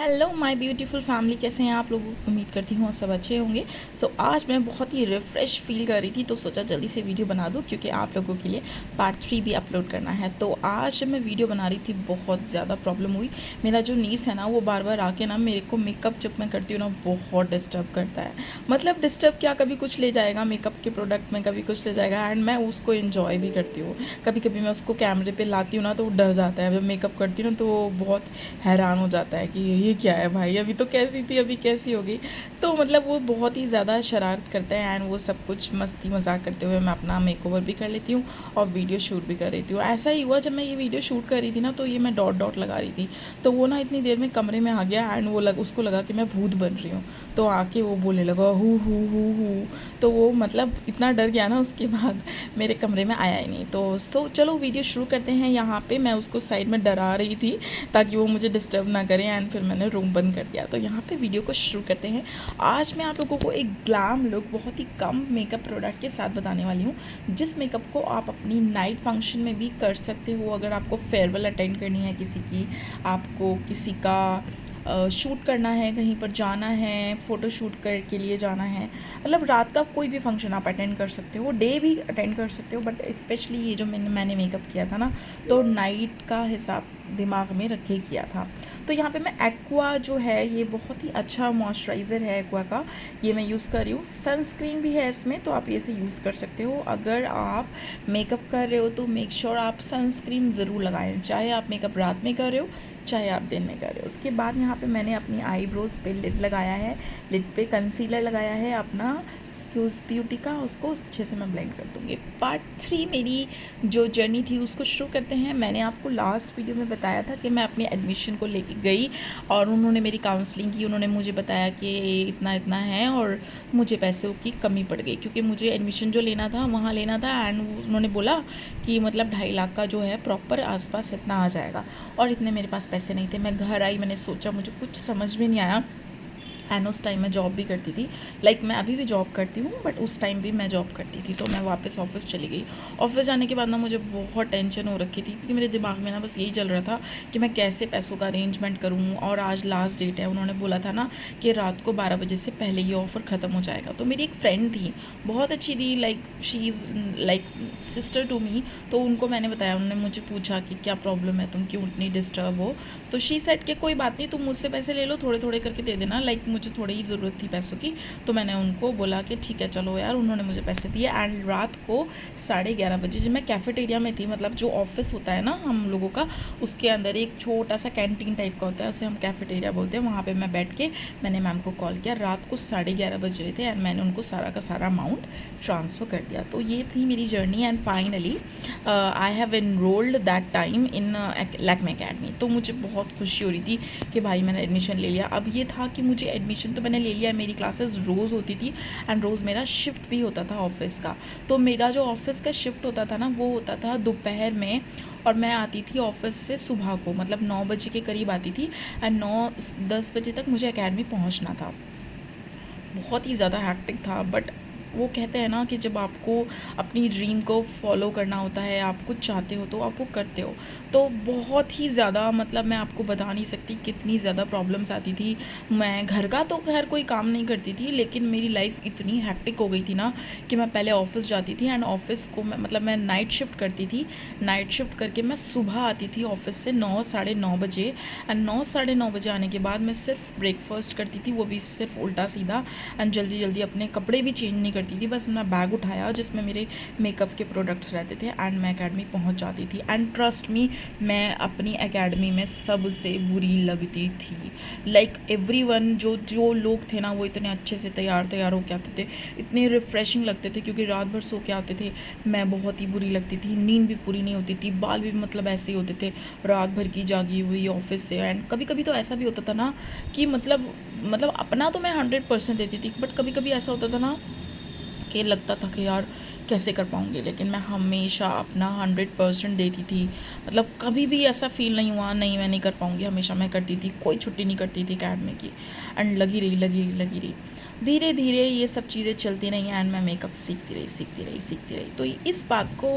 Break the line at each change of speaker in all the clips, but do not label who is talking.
Hello my beautiful family, कैसे हैं आप लोग। उम्मीद करती हूँ सब अच्छे होंगे। आज मैं बहुत ही रिफ़्रेश फील कर रही थी, तो सोचा जल्दी से वीडियो बना दूँ क्योंकि आप लोगों के लिए पार्ट 3 भी अपलोड करना है। तो आज जब मैं वीडियो बना रही थी बहुत ज़्यादा प्रॉब्लम हुई। मेरा जो नीस है ना, वो बार बार आके ना मेरे को मेकअप जब मैं करती हूँ ना बहुत डिस्टर्ब करता है। मतलब डिस्टर्ब क्या, कभी कुछ ले जाएगा मेकअप के प्रोडक्ट में, कभी कुछ ले जाएगा, एंड मैं उसको इन्जॉय भी करती हूँ। कभी कभी मैं उसको कैमरे पर लाती हूँ ना तो वो डर जाता है। जब मेकअप करती हूँ ना तो वो बहुत हैरान हो जाता है कि ये क्या है भाई, अभी तो कैसी थी अभी कैसी हो गई। तो मतलब वो बहुत ही ज़्यादा शरारत करते हैं एंड वो सब कुछ मस्ती मजाक करते हुए मैं अपना मेकओवर भी कर लेती हूँ और वीडियो शूट भी कर लेती हूँ। ऐसा ही हुआ जब मैं ये वीडियो शूट कर रही थी ना, तो ये मैं डॉट डॉट लगा रही थी, तो वो ना इतनी देर में कमरे में आ गया एंड उसको लगा कि मैं भूत बन रही हूँ। तो आके वो बोलने लगा हु। तो वो मतलब इतना डर गया ना, उसके बाद मेरे कमरे में आया ही नहीं। तो चलो वीडियो शुरू करते हैं। यहाँ पे मैं उसको साइड में डरा रही थी ताकि वो मुझे डिस्टर्ब ना करें, एंड फिर मैंने रूम बंद कर दिया। तो यहाँ पे वीडियो को शुरू करते हैं। आज मैं आप लोगों को एक ग्लैम लुक बहुत ही कम मेकअप प्रोडक्ट के साथ बताने वाली हूँ, जिस मेकअप को आप अपनी नाइट फंक्शन में भी कर सकते हो। अगर आपको फेयरवेल अटेंड करनी है किसी की, आपको किसी का शूट करना है, कहीं पर जाना है, फ़ोटो शूट के लिए जाना है, मतलब रात का कोई भी फंक्शन आप अटेंड कर सकते हो, डे भी अटेंड कर सकते हो। बट स्पेशली ये जो मैंने मेकअप किया था ना, तो नाइट का हिसाब दिमाग में रख के किया था। तो यहाँ पे मैं एक्वा जो है, ये बहुत ही अच्छा मॉइस्चराइज़र है एक्वा का, ये मैं यूज़ कर रही हूँ। सनस्क्रीन भी है इसमें, तो आप ये से यूज़ कर सकते हो। अगर आप मेकअप कर रहे हो तो मेक श्योर आप सनस्क्रीन ज़रूर लगाएं, चाहे आप मेकअप रात में कर रहे हो चाहे आप दिन में कर रहे हो। उसके बाद यहाँ पे मैंने अपनी आईब्रोज़ पे लिड लगाया है, लिड पे कंसीलर लगाया है अपना सूस ब्यूटी का, उसको अच्छे से मैं ब्लेंड कर दूँगी। पार्ट 3 मेरी जो जर्नी थी उसको शुरू करते हैं। मैंने आपको लास्ट वीडियो में बताया था कि मैं अपनी एडमिशन को लेके गई और उन्होंने मेरी काउंसलिंग की। उन्होंने मुझे बताया कि इतना इतना है और मुझे पैसों की कमी पड़ गई, क्योंकि मुझे एडमिशन जो लेना था वहाँ लेना था, एंड उन्होंने बोला कि मतलब 2.5 लाख का जो है प्रॉपर आसपास इतना आ जाएगा, और इतने मेरे पास पैसे नहीं थे। मैं घर आई, मैंने सोचा, मुझे कुछ समझ में नहीं आया। एंड उस टाइम मैं जॉब भी करती थी, मैं अभी भी जॉब करती हूँ, बट उस टाइम भी मैं जॉब करती थी। तो मैं वापस ऑफिस चली गई। ऑफिस जाने के बाद ना मुझे बहुत टेंशन हो रखी थी, क्योंकि मेरे दिमाग में ना बस यही चल रहा था कि मैं कैसे पैसों का अरेंजमेंट करूँ। और आज लास्ट डेट है, उन्होंने बोला था ना कि रात को 12 बजे से पहले ये ऑफ़र ख़त्म हो जाएगा। तो मेरी एक फ्रेंड थी, बहुत अच्छी थी, she is sister to me. तो उनको मैंने बताया, उन्होंने मुझे पूछा कि क्या प्रॉब्लम है, तुम क्यों इतनी डिस्टर्ब हो। तो शी सेड कि कोई बात नहीं, तुम मुझसे पैसे ले लो, थोड़े थोड़े करके दे देना, मुझे थोड़ी ही ज़रूरत थी पैसों की। तो मैंने उनको बोला कि ठीक है चलो यार। उन्होंने मुझे पैसे दिए एंड रात को 11:30 बजे जब मैं कैफेटेरिया में थी, मतलब जो ऑफिस होता है ना हम लोगों का, उसके अंदर एक छोटा सा कैंटीन टाइप का होता है, उसे हम कैफेटेरिया बोलते हैं। वहाँ पर मैं बैठ के मैंने मैम को कॉल किया। रात को 11:30 बज रहे थे एंड मैंने उनको सारा का सारा अमाउंट ट्रांसफ़र कर दिया। तो ये थी मेरी journey and finally I have enrolled that time in Lakme academy. तो मुझे बहुत खुशी हो रही थी कि भाई मैंने एडमिशन ले लिया। अब ये था कि मुझे एडमिशन तो मैंने ले लिया, मेरी क्लासेस रोज़ होती थी एंड रोज़ मेरा शिफ्ट भी होता था ऑफिस का। तो मेरा जो ऑफिस का शिफ्ट होता था ना, वो होता था दोपहर में, और मैं आती थी ऑफिस से सुबह को, मतलब 9 बजे के करीब आती थी एंड 9-10 बजे तक मुझे एकेडमी पहुंचना था। बहुत ही ज़्यादा हैक्टिक था, बट वो कहते हैं ना कि जब आपको अपनी ड्रीम को फॉलो करना होता है, आप कुछ चाहते हो तो आप वो करते हो। तो बहुत ही ज़्यादा, मतलब मैं आपको बता नहीं सकती कितनी ज़्यादा प्रॉब्लम्स आती थी। मैं घर का तो खैर कोई काम नहीं करती थी, लेकिन मेरी लाइफ इतनी हैक्टिक हो गई थी ना कि मैं पहले ऑफिस जाती थी एंड ऑफिस को मैं नाइट शिफ्ट करती थी। नाइट शिफ्ट करके मैं सुबह आती थी ऑफिस से 9-9:30 बजे, एंड 9-9:30 बजे आने के बाद मैं सिर्फ ब्रेकफास्ट करती थी, वो भी सिर्फ उल्टा सीधा, एंड जल्दी जल्दी अपने कपड़े भी चेंज नहीं करती थी। बस मैं बैग उठाया जिसमें मेरे मेकअप के प्रोडक्ट्स रहते थे एंड मैं एकेडमी पहुंच जाती थी। एंड ट्रस्ट मी, मैं अपनी एकेडमी में सबसे बुरी लगती थी। एवरीवन, जो जो लोग थे ना, वो इतने अच्छे से तैयार होके आते थे, इतने रिफ़्रेशिंग लगते थे, क्योंकि रात भर सो के आते थे। मैं बहुत ही बुरी लगती थी, नींद भी पूरी नहीं होती थी, बाल भी मतलब ऐसे ही होते थे, रात भर की जागी हुई ऑफिस से। एंड कभी कभी तो ऐसा भी होता था ना कि मतलब अपना तो मैं 100% देती थी, बट कभी कभी ऐसा होता था ना कि लगता था कि यार कैसे कर पाऊँगी, लेकिन मैं हमेशा अपना 100% देती थी। मतलब कभी भी ऐसा फील नहीं हुआ नहीं मैं नहीं कर पाऊँगी, हमेशा मैं करती थी, कोई छुट्टी नहीं करती थी एकेडमी की। एंड लगी रही। धीरे धीरे ये सब चीज़ें चलती रही एंड मैं मेकअप सीखती रही। तो इस बात को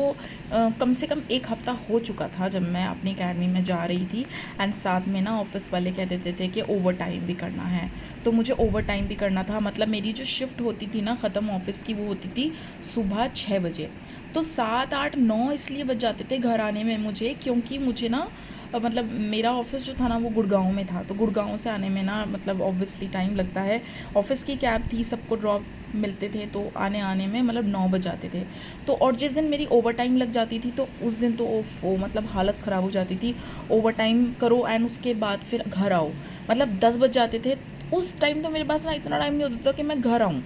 कम से कम 1 हफ़्ता हो चुका था जब मैं अपनी अकेडमी में जा रही थी एंड साथ में ना ऑफ़िस वाले कह देते थे कि ओवर टाइम भी करना है। तो मुझे ओवर टाइम भी करना था, मतलब मेरी जो शिफ्ट होती थी ना ख़त्म ऑफ़िस की, वो होती थी सुबह 6 बजे। तो 7, 8, 9 इसलिए बज जाते थे घर आने में मुझे, क्योंकि मुझे ना मतलब मेरा ऑफ़िस जो था ना वो गुड़गांव में था, तो गुड़गांव से आने में ना मतलब ऑब्वियसली टाइम लगता है। ऑफ़िस की कैब थी, सबको ड्रॉप मिलते थे, तो आने आने में मतलब 9 बज जाते थे। तो और जिस दिन मेरी ओवर टाइम लग जाती थी तो उस दिन तो ओफ़ो मतलब हालत ख़राब हो जाती थी। ओवर टाइम करो एंड उसके बाद फिर घर आओ, मतलब 10 बज जाते थे। उस टाइम तो मेरे पास ना इतना टाइम नहीं होता था कि मैं घर आऊँ।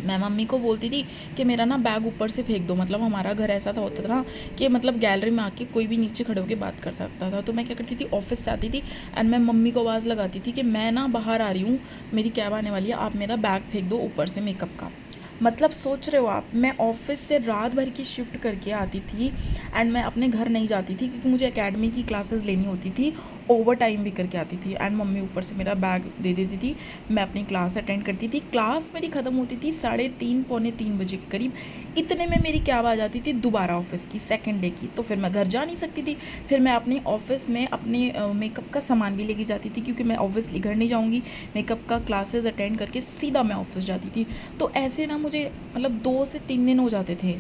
मैं मम्मी को बोलती थी कि मेरा ना बैग ऊपर से फेंक दो, मतलब हमारा घर ऐसा था होता था ना कि मतलब गैलरी में आके कोई भी नीचे खड़े होकर बात कर सकता था। तो मैं क्या करती थी, ऑफिस से आती थी एंड मैं मम्मी को आवाज़ लगाती थी कि मैं ना बाहर आ रही हूँ, मेरी कैब आने वाली है, आप मेरा बैग फेंक दो ऊपर से मेकअप का। मतलब सोच रहे हो आप, मैं ऑफिस से रात भर की शिफ्ट करके आती थी एंड मैं अपने घर नहीं जाती थी क्योंकि मुझे एकेडमी की क्लासेस लेनी होती थी, ओवर टाइम भी करके आती थी एंड मम्मी ऊपर से मेरा बैग दे देती थी। मैं अपनी क्लास अटेंड करती थी, क्लास मेरी ख़त्म होती थी 3:30 पौने 3 बजे के करीब। इतने में मेरी कैब आ जाती थी दोबारा ऑफिस की, सेकेंड डे की। तो फिर मैं घर जा नहीं सकती थी, फिर मैं अपने ऑफिस में अपने मेकअप का सामान भी लेके जाती थी क्योंकि मैं ऑब्वियसली घर नहीं जाऊँगी, मेकअप का क्लासेस अटेंड करके सीधा मैं ऑफिस जाती थी। तो ऐसे ना मुझे मतलब 2 से 3 दिन हो जाते थे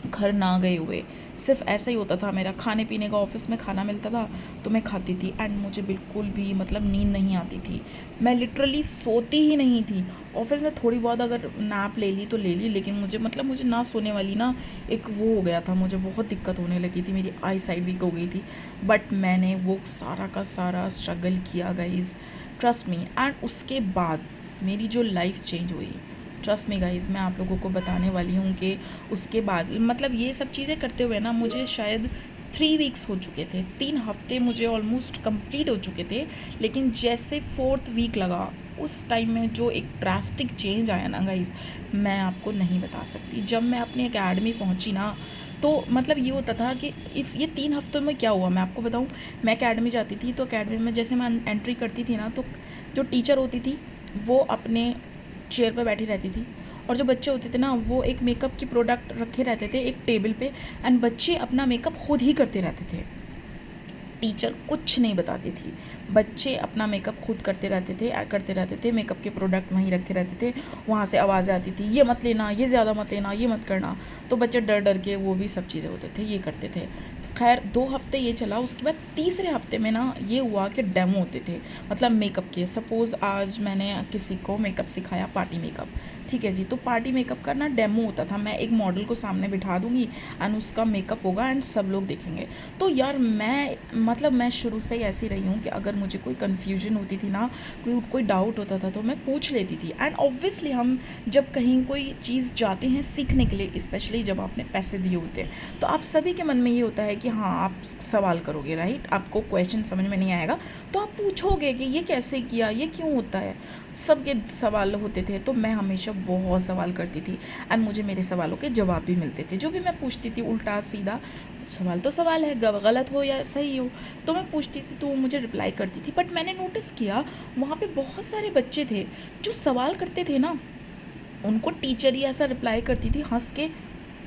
घर ना गए हुए। सिर्फ ऐसा ही होता था मेरा, खाने पीने का ऑफिस में खाना मिलता था तो मैं खाती थी एंड मुझे बिल्कुल भी मतलब नींद नहीं आती थी। मैं लिटरली सोती ही नहीं थी। ऑफिस में थोड़ी बहुत अगर नैप ले ली तो ले ली, लेकिन मुझे मतलब मुझे ना सोने वाली ना एक वो हो गया था, मुझे बहुत दिक्कत होने लगी थी, मेरी आई साइड वीक हो गई थी। बट मैंने वो सारा का सारा स्ट्रगल किया गाइज़, ट्रस्ट मी। एंड उसके बाद मेरी जो लाइफ चेंज हुई, ट्रस्ट मी गाइज़, मैं आप लोगों को बताने वाली हूँ कि उसके बाद मतलब ये सब चीज़ें करते हुए ना मुझे शायद 3 वीक्स हो चुके थे, 3 हफ्ते मुझे ऑलमोस्ट कंप्लीट हो चुके थे। लेकिन जैसे 4th वीक लगा, उस टाइम में जो एक ड्रास्टिक चेंज आया ना गाइज़, मैं आपको नहीं बता सकती। जब मैं अपनी एकेडमी पहुँची ना, तो मतलब ये होता था कि इस ये 3 हफ्तों में क्या हुआ मैं आपको बताऊँ। मैं एकेडमी जाती थी तो एकेडमी में जैसे मैं एंट्री करती थी ना, तो जो टीचर होती थी वो अपने चेयर पे बैठी रहती थी और जो बच्चे होते थे ना वो एक मेकअप की प्रोडक्ट रखे रहते थे एक टेबल पे एंड बच्चे अपना मेकअप खुद ही करते रहते थे। टीचर कुछ नहीं बताती थी, बच्चे अपना मेकअप खुद करते रहते थे, मेकअप के प्रोडक्ट वहीं रखे रहते थे। वहाँ से आवाज़ें आती थी, ये मत लेना, ये ज़्यादा मत लेना, ये मत करना। तो बच्चे डर डर के वो भी सब चीज़ें होते थे, ये करते थे। खैर 2 हफ्ते ये चला, उसके बाद तीसरे हफ्ते में ना ये हुआ कि डेमो होते थे, मतलब मेकअप के। सपोज़ आज मैंने किसी को मेकअप सिखाया, पार्टी मेकअप, ठीक है जी, तो पार्टी मेकअप का ना डेमो होता था। मैं एक मॉडल को सामने बिठा दूँगी एंड उसका मेकअप होगा एंड सब लोग देखेंगे। तो यार मैं शुरू से ही ऐसी रही हूँ कि अगर मुझे कोई कन्फ्यूजन होती थी ना, कोई डाउट होता था तो मैं पूछ लेती थी। एंड ऑब्वियसली हम जब कहीं कोई चीज़ जाते हैं सीखने के लिए, स्पेशली जब आपने पैसे दिए होते हैं, तो आप सभी के मन में ये होता है कि हाँ आप सवाल करोगे, राइट। आपको क्वेश्चन समझ में नहीं आएगा तो आप पूछोगे कि ये कैसे किया, ये क्यों होता है। सबके सवाल होते थे, तो मैं हमेशा बहुत सवाल करती थी एंड मुझे मेरे सवालों के जवाब भी मिलते थे। जो भी मैं पूछती थी उल्टा सीधा, सवाल तो सवाल है, गलत हो या सही हो, तो मैं पूछती थी तो वो मुझे रिप्लाई करती थी। बट मैंने नोटिस किया वहाँ पे बहुत सारे बच्चे थे जो सवाल करते थे ना, उनको टीचर ही ऐसा रिप्लाई करती थी हंस के,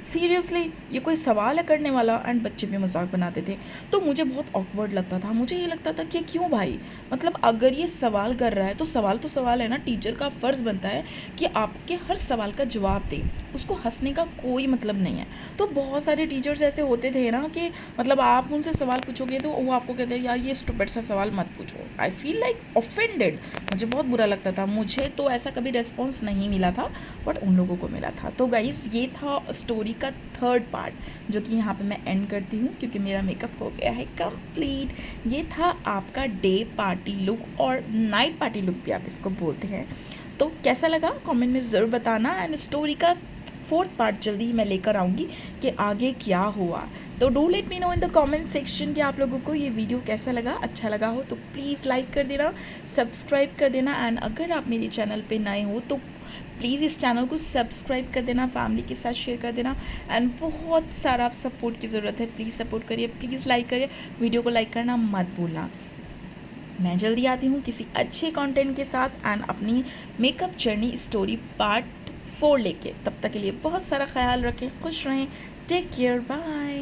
सीरियसली ये कोई सवाल है करने वाला। एंड बच्चे भी मजाक बनाते थे, तो मुझे बहुत ऑकवर्ड लगता था। मुझे ये लगता था कि क्यों भाई, मतलब अगर ये सवाल कर रहा है तो सवाल है ना, टीचर का फ़र्ज़ बनता है कि आपके हर सवाल का जवाब दे, उसको हंसने का कोई मतलब नहीं है। तो बहुत सारे टीचर्स ऐसे होते थे ना कि मतलब आप उनसे सवाल पूछोगे तो वो आपको कहते हैं यार ये स्टूपिड सा सवाल मत पूछो। आई फील लाइक ऑफेंडेड, मुझे बहुत बुरा लगता था। मुझे तो ऐसा कभी रिस्पॉन्स नहीं मिला था बट उन लोगों को मिला था। तो गाइज़ ये था स्टोरी का 3rd पार्ट, जो कि यहाँ पे मैं एंड करती हूँ क्योंकि मेरा मेकअप हो गया है कंप्लीट। ये था आपका डे पार्टी लुक और नाइट पार्टी लुक भी आप इसको बोलते हैं। तो कैसा लगा कमेंट में ज़रूर बताना एंड स्टोरी का 4th पार्ट जल्दी ही मैं लेकर आऊँगी कि आगे क्या हुआ। तो do let me know in the comment section कि आप लोगों को ये वीडियो कैसा लगा। अच्छा लगा हो तो प्लीज़ लाइक कर देना, सब्सक्राइब कर देना एंड अगर आप मेरे चैनल पे नए हो तो प्लीज़ इस चैनल को सब्सक्राइब कर देना, फैमिली के साथ शेयर कर देना एंड बहुत सारा आप सपोर्ट की ज़रूरत है। प्लीज़ सपोर्ट करिए, प्लीज़ लाइक करिए, वीडियो को लाइक करना मत भूलना। मैं जल्दी आती हूँ किसी अच्छे कंटेंट के साथ एंड अपनी मेकअप जर्नी स्टोरी पार्ट 4 लेके। तब तक के लिए बहुत सारा ख्याल रखें, खुश रहें, टेक केयर, बाय।